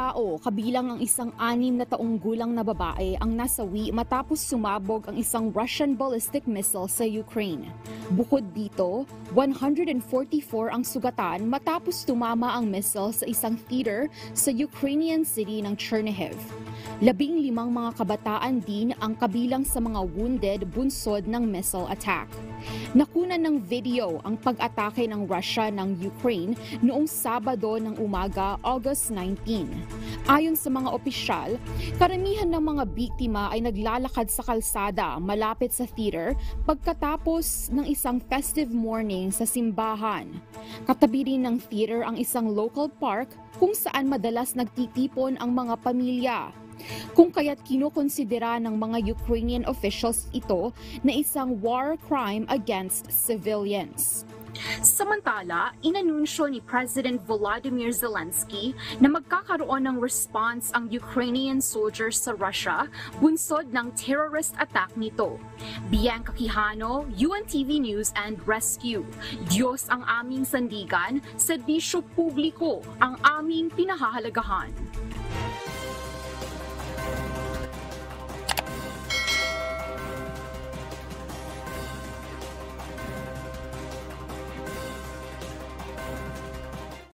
tao, kabilang ang isang 6 na taong gulang na babae ang nasawi matapos sumabog ang isang Russian ballistic missile sa Ukraine. Bukod dito, 144 ang sugatan matapos tumama ang missile sa isang theater sa Ukrainian city ng Chernihiv. 15 mga kabataan din ang kabilang sa mga wounded bunsod ng missile attack. Nakunan ng video ang pag-atake ng Russia ng Ukraine noong Sabado ng umaga, August 19. Ayon sa mga opisyal, karamihan ng mga biktima ay naglalakad sa kalsada malapit sa theater pagkatapos ng isang festive morning sa simbahan. Katabi rin ng theater ang isang local park kung saan madalas nagtitipon ang mga pamilya. Kung kaya't kinukonsidera ng mga Ukrainian officials ito na isang war crime against civilians. Samantala, inanunsyo ni President Volodymyr Zelensky na magkakaroon ng response ang Ukrainian soldiers sa Russia bunsod ng terrorist attack nito. Bianca Quijano, UNTV News and Rescue. Diyos ang aming sandigan, serbisyo publiko ang aming pinahahalagahan.